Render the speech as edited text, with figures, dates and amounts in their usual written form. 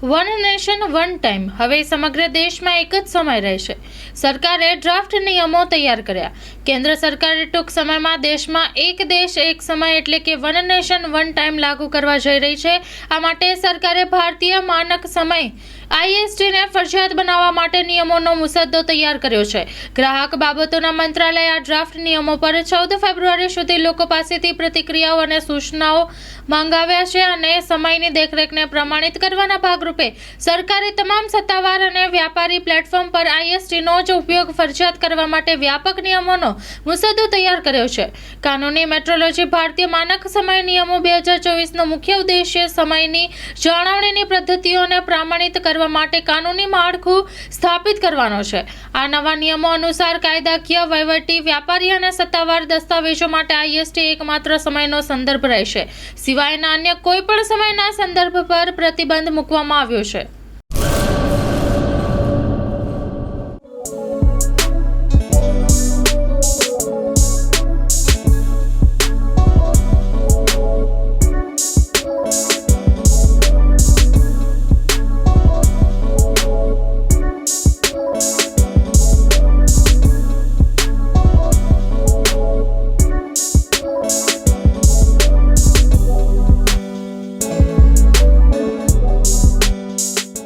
One nation one time હવે સમગ્ર દેશમાં એક જ સમય રહેશે. સરકારે ડ્રાફ્ટ નિયમો તૈયાર કર્યા. કેન્દ્ર સરકારે ટૂંક સમયમાં દેશમાં એક દેશ એક સમય એટલે કે વન નેશન વન ટાઈમ લાગુ કરવા જઈ રહી છે. આ માટે સરકારે ભારતીય માનક સમય ISTને ફરજિયાત બનાવવા માટે નિયમોનો મુસદ્દો તૈયાર કર્યો છે. ગ્રાહક બાબતોના મંત્રાલયે આ ડ્રાફ્ટ નિયમો પર 14 ફેબ્રુઆરી સુધી લોકો પાસેથી પ્રતિક્રિયાઓ અને સૂચનાઓ માંગાવ્યા છે અને સમયની દેખરેખને પ્રમાણિત કરવાના ભાગરૂપે સરકારે તમામ સત્તાવાર અને વ્યાપારી પ્લેટફોર્મ પર ISTનો જ ઉપયોગ ફરજિયાત કરવા માટે વ્યાપક નિયમોનો મુસદ્દો તૈયાર કર્યો છે. કાનૂની મેટ્રોલોજી ભારતીય માનક સમય નિયમો 2024નો મુખ્ય ઉદ્દેશ્ય સમયની જાળવણીની પદ્ધતિઓને પ્રમાણિત કરવા માટે કાનૂની માળખું સ્થાપિત કરવાનો છે. આ નવા નિયમો અનુસાર કાયદાકીય, વહીવટી, વ્યાપારી અને સત્તાવાર દસ્તાવેજો માટે IST એકમાત્ર સમયનો સંદર્ભ રહેશે. સિવાયના અન્ય કોઈ પણ સમયના સંદર્ભ પર પ્રતિબંધ મૂકવામાં આવ્યો છે.